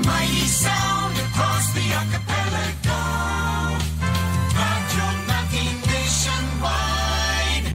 mighty sound across the archipelago. Radyo natin nationwide,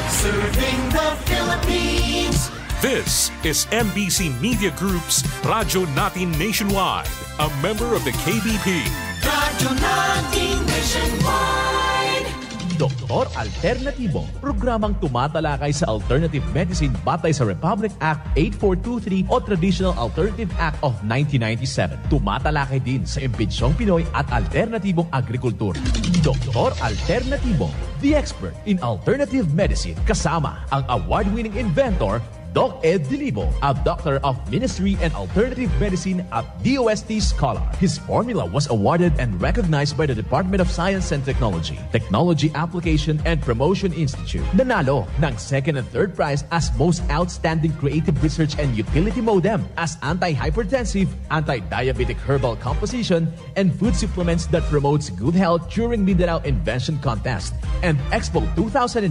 serving the Philippines. This is MBC Media Group's Radyo Natin Nationwide, a member of the KBP. Radyo natin nationwide. Doktor Alternatibo, programang tumatalakay sa alternative medicine batay sa Republic Act 8423 o Traditional Alternative Act of 1997. Tumatalakay din sa imbitsyong Pinoy at alternatibong agrikultura. Doktor Alternatibo, the expert in alternative medicine, kasama ang award-winning inventor Doc Ed Dilibo, a doctor of ministry and alternative medicine at DOST Scholar. His formula was awarded and recognized by the Department of Science and Technology, Technology Application and Promotion Institute. Nanalo ng second and third prize as most outstanding creative research and utility modem as anti-hypertensive, anti-diabetic herbal composition, and food supplements that promotes good health during Mindanao Invention Contest and Expo 2009,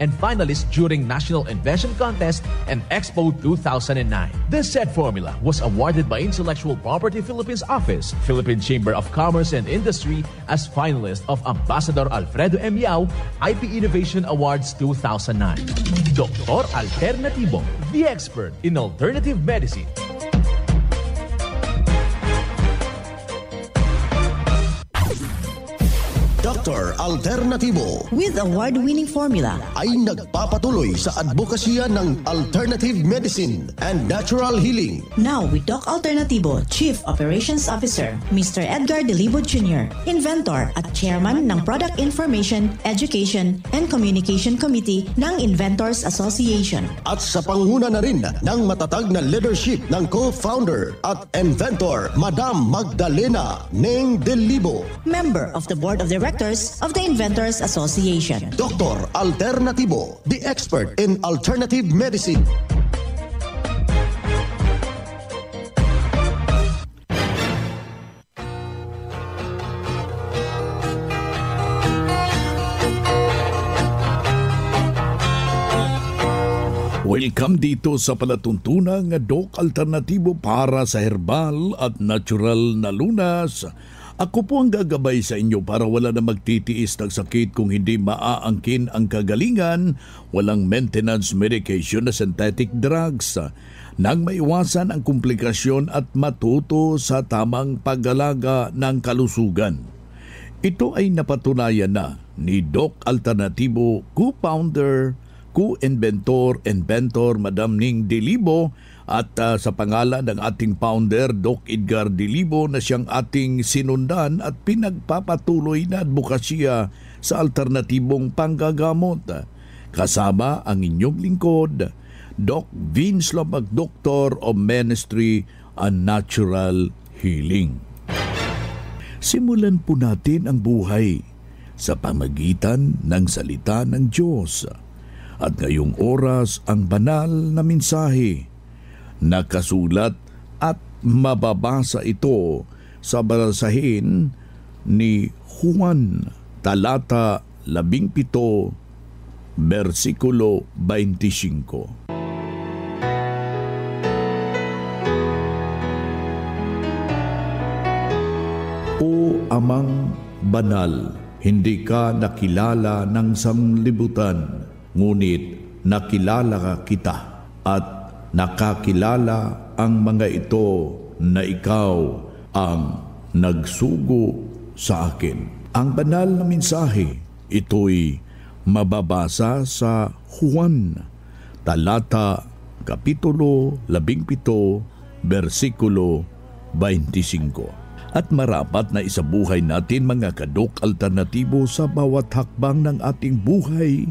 and finalist during National Invention Contest and Expo 2009. This said formula was awarded by Intellectual Property Philippines Office, Philippine Chamber of Commerce and Industry as finalist of Ambassador Alfredo M. Yao IP Innovation Awards 2009. Doktor Alternatibo, the expert in alternative medicine. Dr. Alternatibo with award-winning formula ay nagpapatuloy sa advokasya ng alternative medicine and natural healing. Now with Doc Alternatibo, Chief Operations Officer, Mr. Edgar Dilibo Jr., Inventor at Chairman ng Product Information, Education and Communication Committee ng Inventors Association. At sa panguna na rin ng matatag na leadership ng co-founder at inventor, Madam Magdalena Neng Dilibo, Member of the Board of Directors of the Inventors Association. Dr. Alternatibo, the expert in alternative medicine. Welcome dito sa palatuntunang Doc Alternatibo para sa herbal at natural na lunas. Ako po ang gagabay sa inyo para wala na magtitiis ng sakit kung hindi maaangkin ang kagalingan, walang maintenance medication na synthetic drugs, nang maiwasan ang komplikasyon at matuto sa tamang pag-alaga ng kalusugan. Ito ay napatunayan na ni Doc Alternatibo, co-founder, co-inventor, Madam Ning Dilibo, at sa pangalan ng ating founder, Doc Edgar Dilibo, na siyang ating sinundan at pinagpapatuloy na advokasya sa alternatibong panggagamot. Kasama ang inyong lingkod, Doc Vince Labag, Doctor of Ministry and Natural Healing. Simulan po natin ang buhay sa pamagitan ng salita ng Diyos. At ngayong oras ang banal na mensahe. Nakasulat at mababasa ito sa basahin ni Juan talata 17 versikulo 25. O Amang Banal, hindi ka nakilala ng sanglibutan, ngunit nakilala kita at nakakilala ang mga ito na ikaw ang nagsugo sa akin. Ang banal na mensahe, ito'y mababasa sa Juan, talata, kapitulo 17, versikulo 25. At marapat na isabuhay natin mga kadok alternatibo sa bawat hakbang ng ating buhay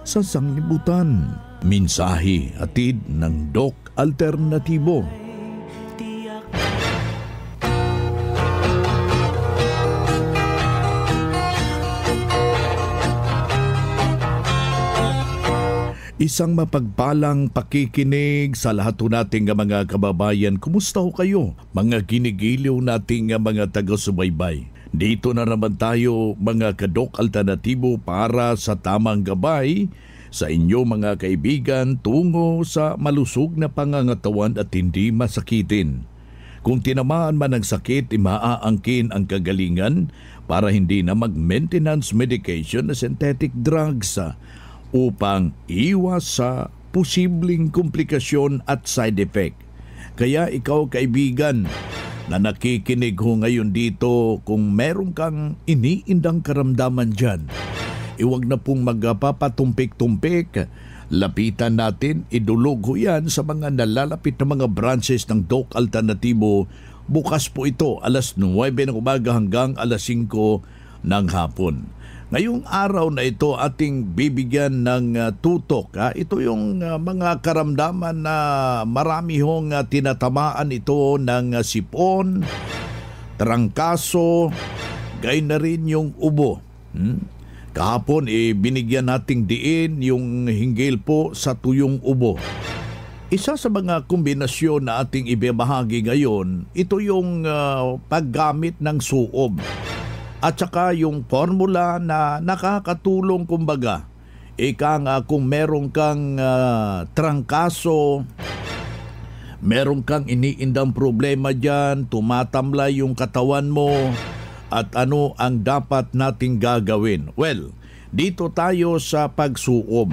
sa sanglibutan. Mensahe atid ng Doc Alternatibo. Isang mapagpalang pakikinig sa lahat ho nating mga kababayan. Kumusta ho kayo? Mga ginigiliw nating mga taga-subaybay. Dito na naman tayo mga kadok alternatibo para sa tamang gabay sa inyo mga kaibigan tungo sa malusog na pangangatawan at hindi masakitin. Kung tinamaan man ng sakit, maaangkin ang kagalingan para hindi na mag-maintenance medication na synthetic drugs upang iwas sa posibleng komplikasyon at side effect. Kaya ikaw kaibigan na nakikinig ho ngayon dito, kung meron kang iniindang karamdaman dyan, iwag na pong magpapatumpik-tumpik. Lapitan natin, idulog ho yan sa mga nalalapit na mga branches ng Doc Alternatibo. Bukas po ito alas 9 ng umaga hanggang alas 5 ng hapon. Ngayong araw na ito ating bibigyan ng tutok. Ito yung mga karamdaman na marami hong tinatamaan ito ng sipon, trangkaso, gayon na rin yung ubo. Kahapon binigyan nating diin yung hinggil po sa tuyong ubo. Isa sa mga kombinasyon na ating ibabahagi ngayon, ito yung paggamit ng suob. At saka yung formula na nakakatulong kumbaga. Kung meron kang trangkaso, meron kang iniindang problema dyan, tumatamlay yung katawan mo, at ano ang dapat nating gagawin? Well, dito tayo sa pagsuob.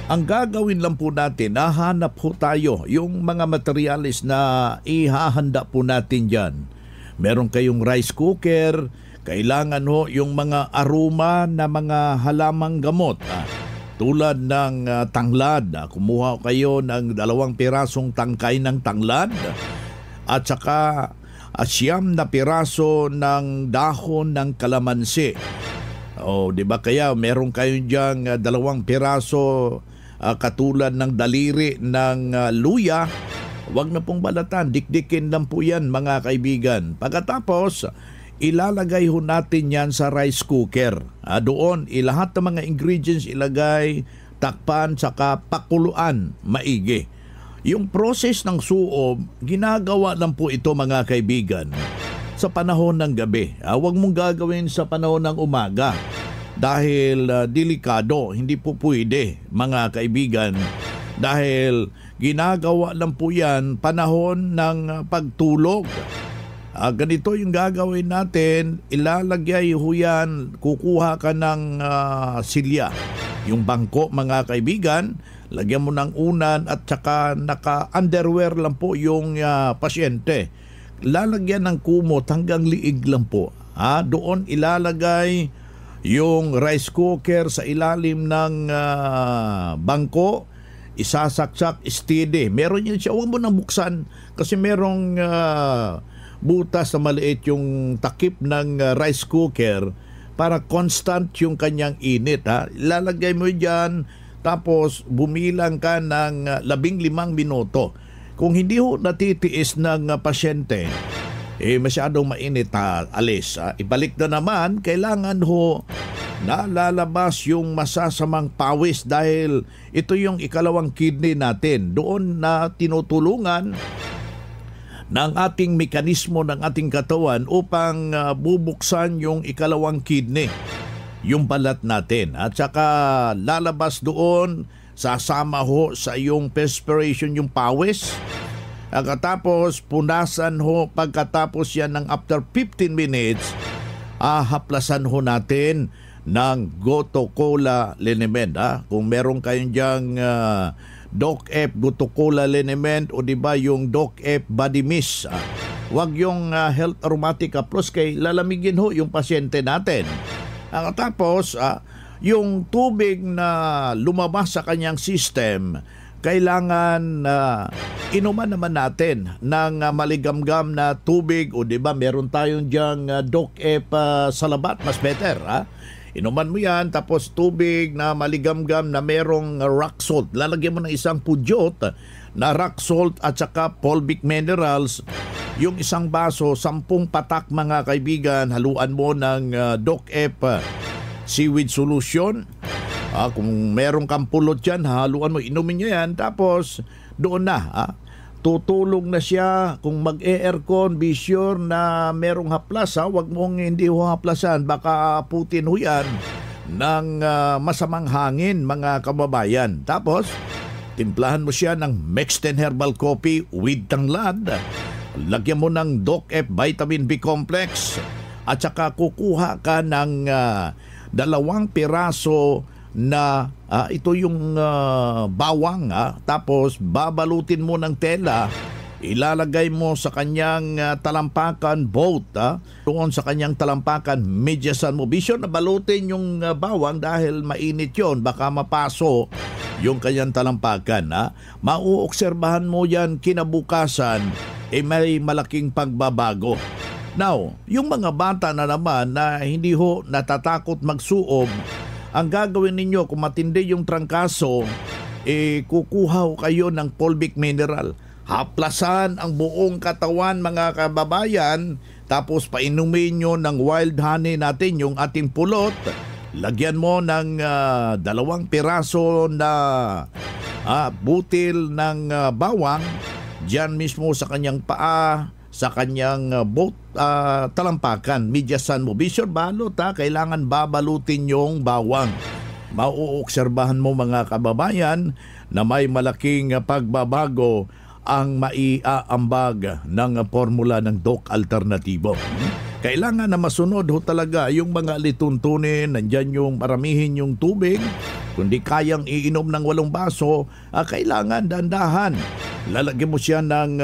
Ang gagawin lang po natin, hahanap po tayo yung mga materialis na ihahanda po natin dyan. Meron kayong rice cooker, kailangan ho yung mga aroma na mga halamang gamot. Tulad ng tanglad, kumuha kayo ng 2 pirasong tangkay ng tanglad at saka 9 na piraso ng dahon ng kalamansi. Di ba kaya meron kayo diyang 2 piraso katulad ng daliri ng luya. Huwag na pong balatan, dikdikin lang po yan mga kaibigan. Pagkatapos, ilalagay ho natin yan sa rice cooker. Doon, lahat ng mga ingredients ilagay, takpan, saka pakuluan, maigi. Yung process ng suob, ginagawa lang po ito mga kaibigan sa panahon ng gabi. Huwag mong gagawin sa panahon ng umaga dahil delikado, hindi po pwede mga kaibigan. Dahil ginagawa lang po yan panahon ng pagtulog. Ganito yung gagawin natin, ilalagay ho yan, kukuha ka ng silya. Yung bangko mga kaibigan, lagyan mo ng unan at saka naka-underwear lang po yung pasyente. Lalagyan ng kumot hanggang liig lang po. Doon ilalagay yung rice cooker sa ilalim ng bangko, isasaksak steady. Meron yan siya, huwag mo nang buksan kasi merong butas na maliit yung takip ng rice cooker para constant yung kanyang init. Ilalagay mo dyan, tapos bumilang ka ng 15 minuto. Kung hindi ho natitiis ng pasyente, masyadong mainit, alis. Ibalik na naman, kailangan ho nalalabas yung masasamang pawis dahil ito yung ikalawang kidney natin. Doon na tinutulungan ng ating mekanismo ng ating katawan upang bubuksan yung ikalawang kidney, yung balat natin. At saka lalabas doon, sasama ho sa iyong perspiration yung pawis. Pagkatapos punasan ho, pagkatapos yan ng after 15 minutes, haplasan ho natin ng Goto Cola liniment. Kung meron kayong diyang Doc F Goto Cola liniment o diba yung Doc F Body Mist, wag yung Health Aromatica Plus kay lalamigin ho yung pasyente natin. Tapos yung tubig na lumabas sa kanyang system, kailangan inuman naman natin ng maligamgam na tubig o diba meron tayong diyang Doc F Salabat, mas better. Inuman mo yan, tapos tubig na maligamgam na merong rock salt. Lalagyan mo ng isang pudyot na rock salt at saka fulvic minerals. Yung isang baso, 10 patak mga kaibigan, haluan mo ng Doc F seaweed solution. Kung meron kang pulot dyan, haluan mo, inumin niya yan. Tapos doon na, tutulong na siya. Kung mag-aircon, be sure na merong haplas. Huwag mong hindi ho haplasan. Baka putin ho yan ng masamang hangin mga kababayan. Tapos, timplahan mo siya ng Mexten Herbal Coffee with tanglad. lagyan mo ng Doc F Vitamin B Complex at saka kukuha ka ng 2 piraso na ito yung bawang, tapos babalutin mo ng tela, ilalagay mo sa kanyang talampakan boat, doon sa kanyang talampakan medyasan mo. Be sure na balutin yung bawang dahil mainit yon, baka mapaso yung kanyang talampakan. Mauobserbahan mo yan kinabukasan, may malaking pagbabago. Now, yung mga bata na naman na hindi ho natatakot magsuob, ang gagawin ninyo kung matindi yung trangkaso, kukuha ho kayo ng fulvic mineral. Haplasan ang buong katawan, mga kababayan, tapos painumin nyo ng wild honey natin, yung ating pulot. Lagyan mo ng 2 piraso na butil ng bawang diyan mismo sa kanyang paa, sa kanyang talampakan, midyasan mo. Be sure balot, kailangan babalutin yung bawang. Mauobserbahan mo, mga kababayan, na may malaking pagbabago ang maiaambag ng formula ng Doc Alternatibo. Kailangan na masunod ho talaga yung mga lituntunin, nandyan yung maramihin yung tubig. Kung di kayang iinom ng 8 baso, kailangan dandahan. Lalagyan mo siya ng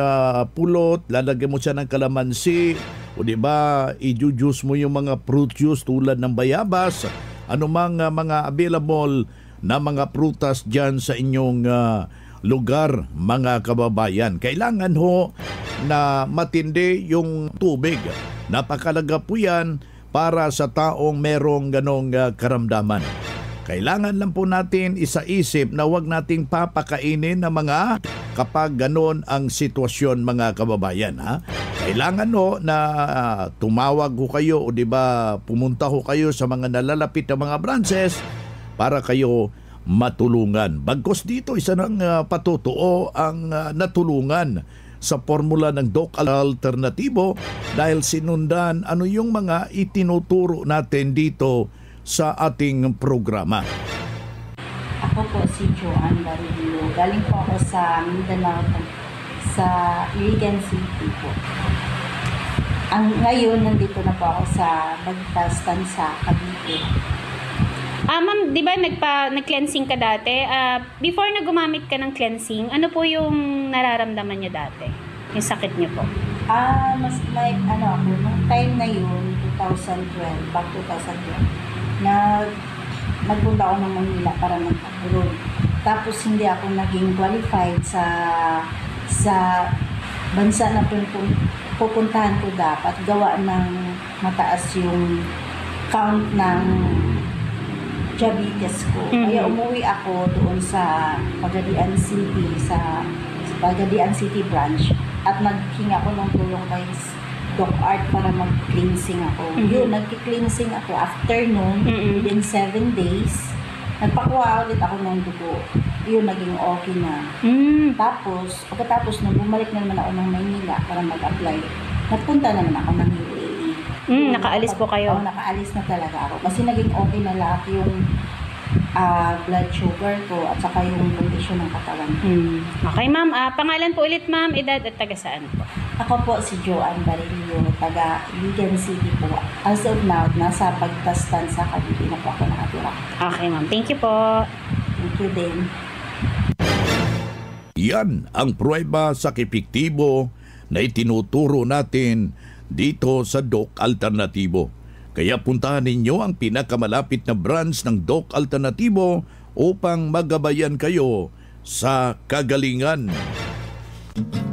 pulot, lalagyan mo siya ng kalamansi, o di ba, i-juice mo yung mga fruit juice tulad ng bayabas, anumang mga available na mga prutas dyan sa inyong lugar, mga kababayan. Kailangan ho na matindi yung tubig. Napakalaga po yan para sa taong merong ganong karamdaman. Kailangan lang po natin isaisip na huwag nating papakainin na mga kapag ganon ang sitwasyon, mga kababayan. Kailangan ho na tumawag ho kayo o di ba pumunta ho kayo sa mga nalalapit na mga branches para kayo matulungan. Bagkos dito, isa ng patutuo ang natulungan sa formula ng Doc Alternatibo dahil sinundan ano yung mga itinuturo natin dito sa ating programa. Ako po si Joanne Barillo. Galing po ako sa Mindanao, sa Iligan City po. Ngayon, nandito na po ako sa Bagtastan sa Cavite. Ma'am, di ba nag-cleansing ka dati? Before na gumamit ka ng cleansing, ano po yung nararamdaman niyo dati? Yung sakit niyo po? Mas like, ako, nung time na yun, 2012, back 2012, nagpunta ako ng Manila para magpapulong. Tapos hindi ako naging qualified sa bansa na pupuntahan ko dapat. Gawa ng mataas yung count ng diabetes ko. Kaya umuwi ako doon sa Pagadian City, sa Pagadian City branch, at naghinga ako ng tulong kay Doc Art para mag-cleansing ako. Yun, nag-cleansing ako. After noon, within 7 days, nagpakuha ulit ako ng dugo. Yun, naging okay na. Tapos, pagkatapos nung bumalik na naman ako ng Maynila para mag-apply, nagpunta naman ako ng UAE. Nakaalis po kayo? Oo, nakaalis na talaga ako. Kasi naging okay na lahat yung blood sugar ko at saka yung condition ng katawan ko. Okay, ma'am. Pangalan po ulit, ma'am, edad at taga saan po? Ako po si Joanne Barillo, taga Iligan City po. As of now, nasa Bagtastan sa Cavite na po ako nakatira. Okay, ma'am. Thank you po. Thank you din. Yan ang pruweba sa epektibo na itinuturo natin dito sa Doc Alternatibo. Kaya puntahan ninyo ang pinakamalapit na branch ng Doc Alternatibo upang magabayan kayo sa kagalingan.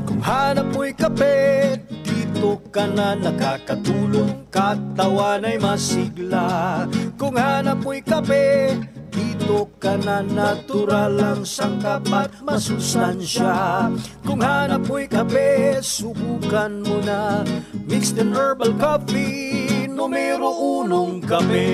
Kung hanap mo'y kape, dito ka na nakakatulong, katawan ay masigla. Kung hanap mo'y kape, dito ka na natural ang sangkap at masustansya. Kung hanap mo'y kape, subukan mo na mixed and herbal coffee, numero 1 kape.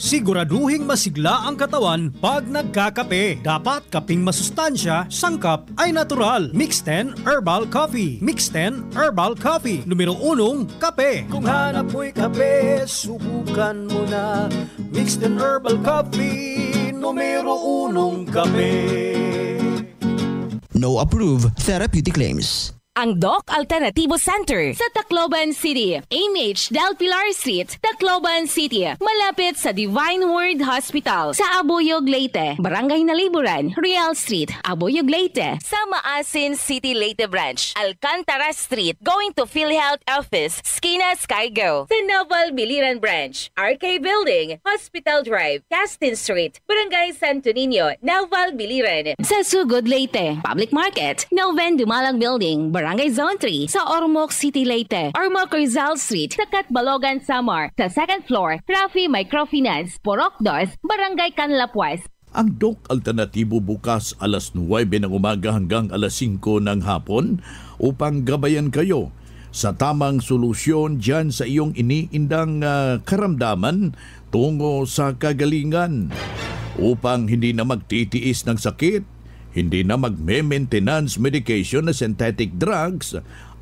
Siguraduhing masigla ang katawan pag nagkakape. Dapat kaping masustansya, sangkap ay natural. Mixed 10 Herbal Coffee. Mixed 10 Herbal Coffee. Numero 1, kape. Kung hanap mo'y kape, subukan mo na Mixed 10 Herbal Coffee. Numero 1, kape. No approved therapeutic claims. ang Doc Alternativo Center sa Tacloban City, AMH Del Pilar Street, Tacloban City, malapit sa Divine Word Hospital sa Abuyog, Leyte, Barangay Naliburan, Real Street, Abuyog, Leyte, sa Maasin City, Leyte Branch, Alcantara Street, going to PhilHealth Office, Skina Skygo, sa Naval Biliran Branch, RK Building, Hospital Drive, Castin Street, Barangay Santo Niño, Naval Biliran, sa Sugod, Leyte, Public Market, Noven Dumalang Building, Barangay Zone 3, sa Ormoc City, Leyte, Ormoc Rizal Street, sa Catbalogan, Samar, sa second floor, Rafi Microfinance, Porok Dos, Barangay Canlapuas. Ang Doc Alternatibo bukas alas 9 ng umaga hanggang alas 5 ng hapon upang gabayan kayo sa tamang solusyon dyan sa iyong iniindang karamdaman tungo sa kagalingan upang hindi na magtitiis ng sakit, hindi na magme-maintenance medication na synthetic drugs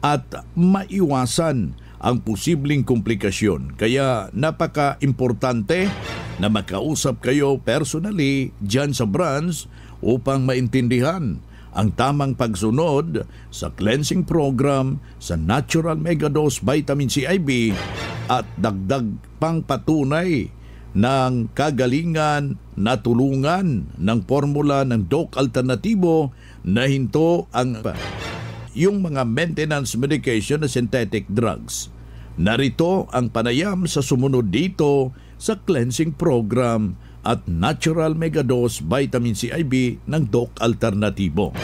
at maiwasan ang posibleng komplikasyon. Kaya napaka-importante na makausap kayo personally dyan sa branch upang maintindihan ang tamang pagsunod sa cleansing program sa Natural Megadose Vitamin C IV at dagdag pang patunay ng kagalingan na tulungan ng formula ng Doc Alternatibo na hinto ang yung mga maintenance medication na synthetic drugs. Narito ang panayam sa sumunod dito sa cleansing program at Natural Megadose Vitamin C IV ng Doc Alternatibo.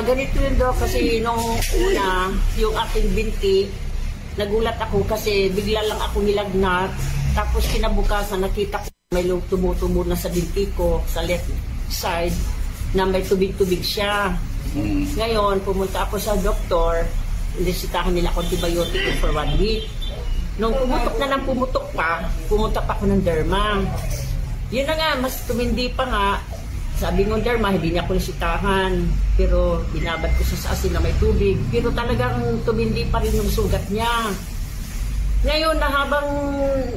Ganito yun, Doc, kasi nung una, yung aking binti, nagulat ako kasi bigla lang ako nilagnat. Tapos kinabukasan nakita ko may tumutubo na sa binti ko sa left side na may tubig-tubig siya. Ngayon, pumunta ako sa doktor, inisitahan nila ako antibiotic for 1 week. Nung pumutok pa, pumunta pa ako ng derma. Yun na nga, mas tumindi pa nga. Sabi ng derma, hindi niya ako nisitahan. Pero binabad ko sa asin na may tubig. Pero talagang tumindi pa rin yung sugat niya. Ngayon na habang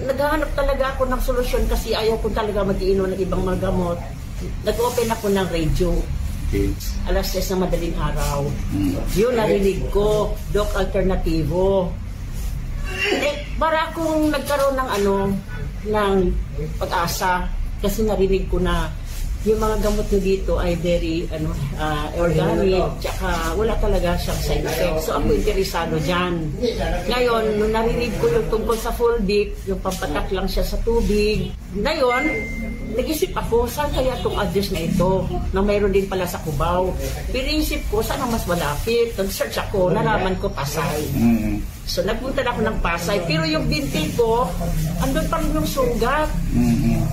naghahanap talaga ako ng solusyon kasi ayaw ko talaga mag-iinom ng ibang mga gamot, nag-open ako ng radio. Alas 6 na madaling araw. Yun, narinig ko, Doc Alternativo. Para akong nagkaroon ng ng pag-asa kasi narinig ko na yung mga gamot nyo dito ay very organic, tsaka wala talaga siyang side effects. So ako interesado dyan. Ngayon, nung narinig ko yung tungkol sa Fulvic, yung pampatak lang siya sa tubig. Ngayon, nag-isip ako, saan kaya itong address na ito? Na mayroon din pala sa Cubao. Pero isip ko, saan ang mas malapit? Nag-search ako, nalaman ko Pasay. So nagpunta na ako ng Pasay. Pero yung binti ko, andun pa rin yung sugat.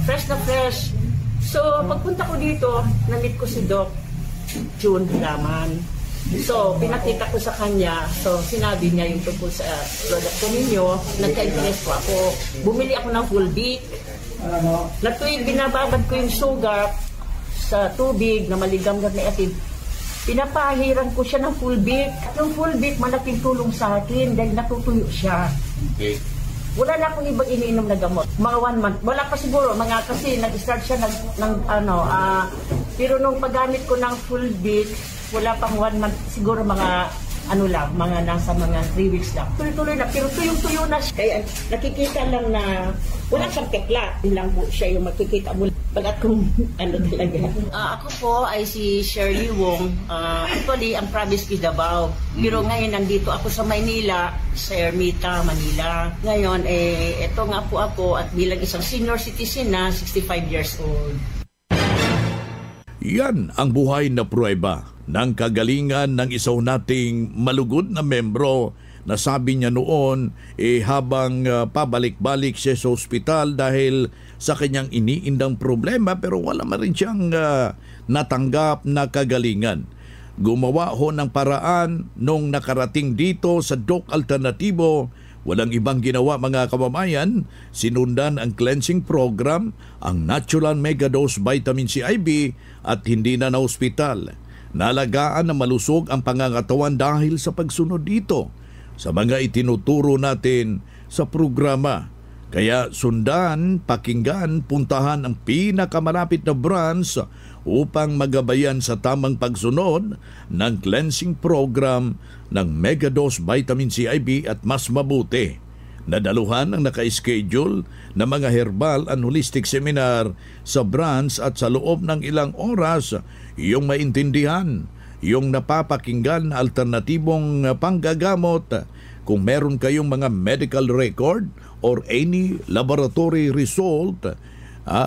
Fresh na fresh. So, pagpunta ko dito, na-meet ko si Doc June Laman. So, pinakita ko sa kanya. So, sinabi niya yung tungkol sa product ko ninyo. Nagka-interest ko ako. Bumili ako ng Fulvic. Na tuwing binababad ko yung sugar sa tubig na maligamgam na atin, pinapahiran ko siya ng Fulvic. Yung Fulvic, malaking tulong sa akin dahil natutuyo siya. Okay. Wala na akong ibang iniinom na gamot. Mga 1 month. Wala pa siguro. Kasi nag-start siya pero nung paggamit ko ng Fulvic, wala pang 1 month. Siguro mga mga nasa mga 3 weeks lang. Tuloy-tuloy na. Pero tuyong-tuyo na siya. Kaya nakikita lang na wala siyang tekla. Yun lang po siya yung makikita mo. Pag kung talaga. Ako po ay si Shirley Wong. Actually, ang province is Davao. Pero ngayon nandito ako sa Maynila, sa Ermita, Manila. Ngayon, eto nga po ako at bilang isang senior citizen na 65 years old. Yan ang buhay na pruweba ng kagalingan ng isaw nating malugod na membro na sabi niya noon habang pabalik-balik siya sa ospital dahil sa kanyang iniindang problema pero wala man rin siyang natanggap na kagalingan. Gumawa ho ng paraan nung nakarating dito sa Doc Alternatibo. Walang ibang ginawa mga kababayan, sinundan ang cleansing program, ang Natural Megadose Vitamin C IV at hindi na na-ospital. Nalagaan na malusog ang pangangatawan dahil sa pagsunod dito sa mga itinuturo natin sa programa Kaya sundan, pakinggan, puntahan ang pinakamalapit na branch upang magabayan sa tamang pagsunod ng cleansing program ng Megadose Vitamin C IV at mas mabuti. Nadaluhan ang naka-schedule na mga herbal and holistic seminar sa branch at sa loob ng ilang oras yung maintindihan, yung napapakinggan na alternatibong panggagamot. Kung meron kayong mga medical record or any laboratory result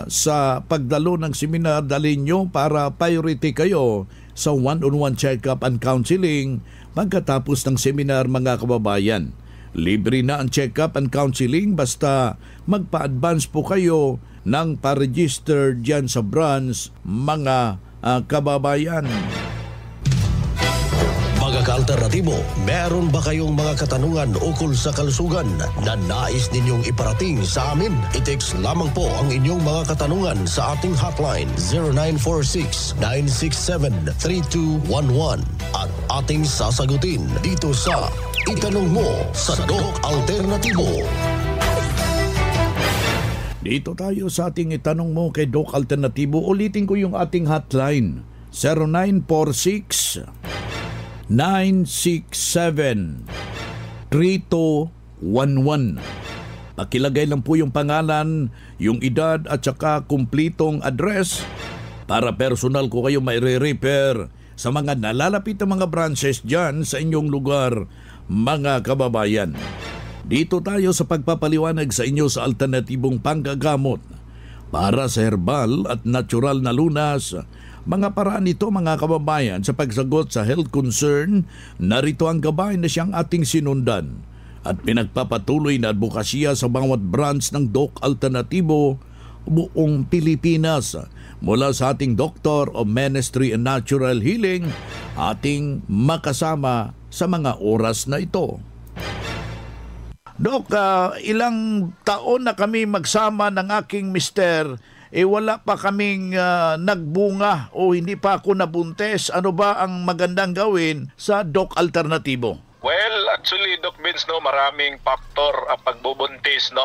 sa pagdalo ng seminar, dalhin nyo para priority kayo sa one-on-one check-up and counseling pagkatapos ng seminar, mga kababayan. Libre na ang check-up and counseling basta magpa-advance po kayo ng pa-register dyan sa branch, mga kababayan. Mga ka-alternatibo, meron ba kayong mga katanungan ukol sa kalusugan na nais ninyong iparating sa amin? I-text lamang po ang inyong mga katanungan sa ating hotline 0946-967-3211 at ating sasagutin dito sa Itanong Mo sa Doc Alternatibo. Dito tayo sa ating Itanong Mo kay Doc Alternatibo. Ulitin ko yung ating hotline, 0946-967-3211. Pakilagay lang po yung pangalan, yung edad at saka kumplitong address para personal ko kayo maire-repair sa mga nalalapit na mga branches dyan sa inyong lugar, mga kababayan. Dito tayo sa pagpapaliwanag sa inyo sa alternatibong panggagamot para sa herbal at natural na lunas. Mga paraan ito, mga kababayan, sa pagsagot sa health concern. Narito ang gabay na siyang ating sinundan at pinagpapatuloy na advokasya sa bawat branch ng Doc Alternatibo buong Pilipinas. Mula sa ating Doctor of Ministry and Natural Healing, ating makasama sa mga oras na ito. Doc, ilang taon na kami magsama ng aking mister, wala pa kaming nagbunga o hindi pa ako nabuntes. Ano ba ang magandang gawin sa Doc Alternatibo? Well, actually, Doc Vince, no, maraming faktor ang pagbubuntis, no.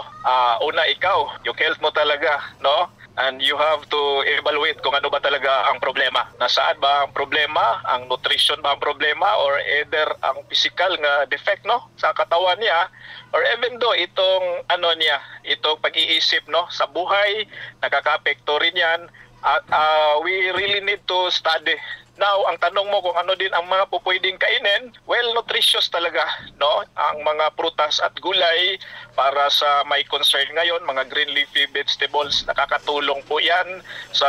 Una, ikaw, yung health mo talaga, no? And you have to evaluate kung ano ba talaga ang problema. Nasaan ba ang problema? Ang nutrition ba ang problema? Or either ang physical nga defect, no, sa katawan niya, or even though itong itong pag-iisip, no, sa buhay, nakaka-apekto rin yan. We really need to study. Now, ang tanong mo kung ano din ang mga pupwedeng kainin, well, nutritious talaga, no? Ang mga prutas at gulay para sa may concern ngayon, mga green leafy vegetables, nakakatulong po yan sa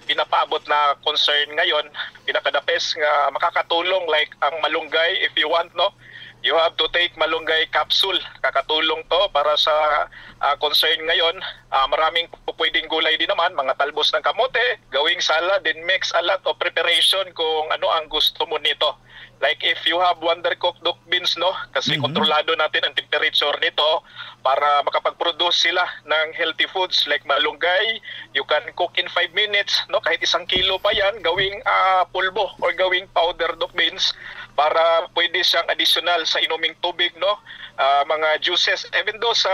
pinapaabot na concern ngayon. Pinaka-the best nga makakatulong, like ang malunggay, if you want, no? You have to take malunggay capsule. Kakatulong to para sa concern ngayon. Maraming pwedeng gulay din naman, mga talbos ng kamote, gawing salad, then mix a lot of preparation kung ano ang gusto mo nito. Like if you have undercooked Doc beans, no? Kasi kontrolado natin ang temperature nito para makapag-produce sila ng healthy foods like malunggay. You can cook in 5 minutes, no? Kahit 1 kilo pa yan, gawing pulbo or gawing powder Doc beans para pwede siyang additional sa inuming tubig, no? Mga juices, even though sa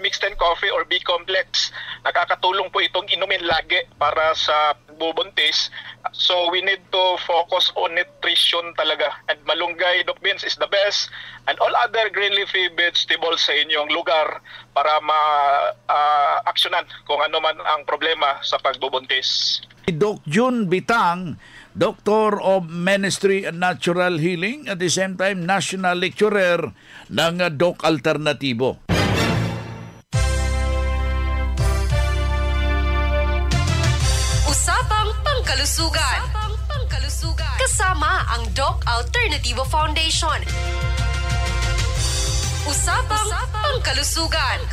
mixed and coffee or B-complex, nakakatulong po itong inumin lagi para sa bubuntis. So we need to focus on nutrition talaga. And malunggay, Doc beans is the best. And all other green leafy vegetables sa inyong lugar para ma-actionan kung ano man ang problema sa pagbubuntis. Doc June Bitang, Doctor of Ministry and Natural Healing, at the same time National Lecturer ng Doc Alternatibo. Usapang Pangkalusugan. Kasama ang Doc Alternatibo Foundation. Usapang Pangkalusugan.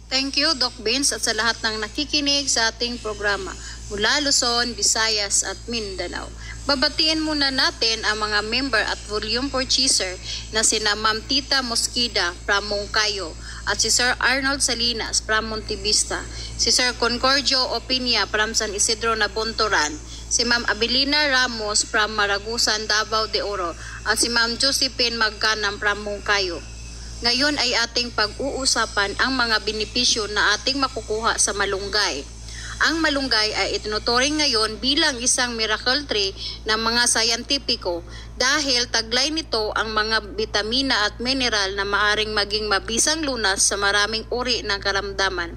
Thank you, Doc Vince, at sa lahat ng nakikinig sa ating programa mula Luzon, Visayas at Mindanao. Babatiin muna natin ang mga member at volume purchaser na sina Ma'am Tita Mosquida from Moncayo at si Sir Arnold Salinas from Montevista, si Sir Concordio Opinia from San Isidro Nabunturan, si Ma'am Abilina Ramos from Maragusan, Davao de Oro, at si Ma'am Josephine Magkanam from Mungkayo. Ngayon ay ating pag-uusapan ang mga benepisyo na ating makukuha sa malunggay. Ang malunggay ay itinuturing ngayon bilang isang miracle tree ng mga sayantipiko dahil taglay nito ang mga bitamina at mineral na maaring maging mabisang lunas sa maraming uri ng karamdaman.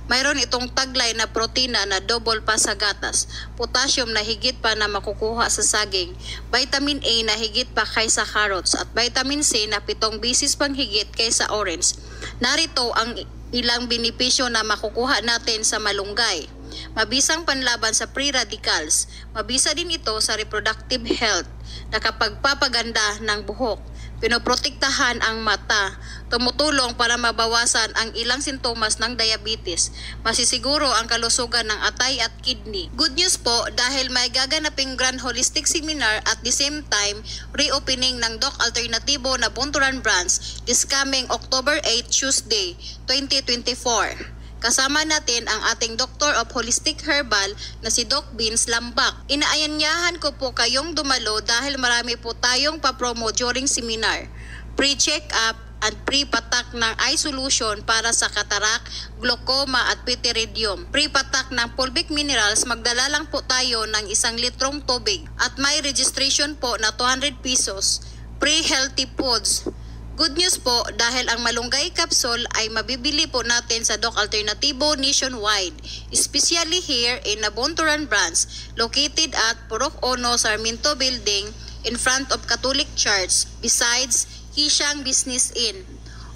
Mayroon itong taglay na protina na double pa sa gatas, potassium na higit pa na makukuha sa saging, vitamin A na higit pa kaysa carrots at vitamin C na 7 beses pang higit kaysa orange. Narito ang ilang benepisyo na makukuha natin sa malunggay. Mabisang panlaban sa free radicals. Mabisa din ito sa reproductive health, nakapagpapaganda ng buhok, pinoprotektahan ang mata, tumutulong para mabawasan ang ilang sintomas ng diabetes, masisiguro ang kalusugan ng atay at kidney. Good news po dahil may gaganaping Grand Holistic Seminar at the same time reopening ng Doc Alternativo na Bunturan Branch this coming October 8, Tuesday, 2024. Kasama natin ang ating Doctor of Holistic Herbal na si Doc Vince Lambak. Inaayanyahan ko po kayong dumalo dahil marami po tayong papromo during seminar. Pre-check-up at pre-patak ng eye solution para sa katarak, glaucoma at pitiridium. Pre-patak ng fulvic minerals, magdala lang po tayo ng 1 litrong tubig. At may registration po na 200 pesos. Pre-healthy foods. Good news po dahil ang malunggay capsule ay mabibili po natin sa Doc Alternativo nationwide, especially here in Nabunturan Branch, located at Purok Ono, Sarmiento Building in front of Catholic Church, besides Hishang Business Inn.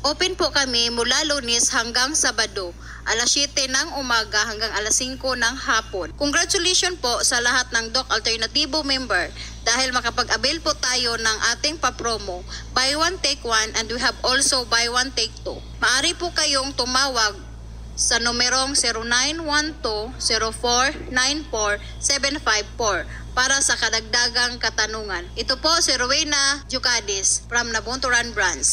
Open po kami mula Lunes hanggang Sabado, alas 7 ng umaga hanggang alas 5 ng hapon. Congratulations po sa lahat ng Doc Alternativo member dahil makapag-avail po tayo ng ating papromo, buy one take one, and we have also buy one take two. Maaari po kayong tumawag sa numerong 0912-0494-754 para sa kadagdagang katanungan. Ito po si Rowena Jucadis from Nabunturan Branch.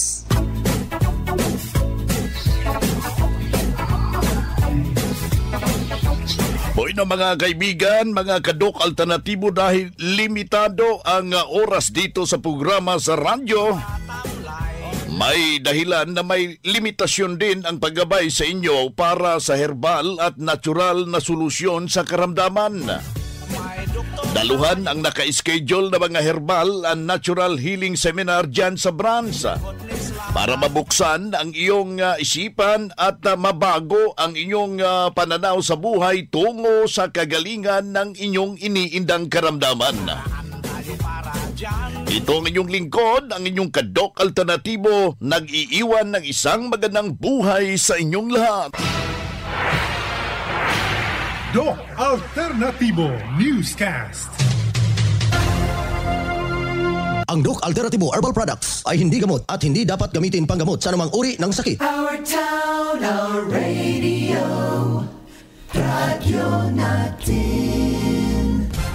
Hoy na mga kaibigan, mga kadok alternatibo, dahil limitado ang oras dito sa programa sa radyo, may dahilan na may limitasyon din ang paggabay sa inyo para sa herbal at natural na solusyon sa karamdaman. Daluhan ang naka-schedule na mga herbal and natural healing seminar dyan sa branch para mabuksan ang iyong isipan at mabago ang inyong pananaw sa buhay tungo sa kagalingan ng inyong iniindang karamdaman. Ito ang inyong lingkod, ang inyong kadok alternatibo, nag-iiwan ng isang magandang buhay sa inyong lahat. Doc Alternativo Newscast. Ang Doc Alternativo Herbal Products ay hindi gamot at hindi dapat gamitin panggamot sa anumang uri ng sakit. Our town, our radio, Radyo Natin.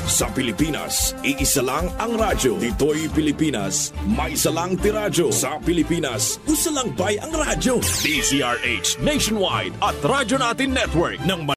Sa Pilipinas, iisa lang ang radyo. Dito'y Pilipinas, may isa lang tiradyo. Sa Pilipinas, usa lang bay ang radyo. DZRH Nationwide at Radyo Natin Network ng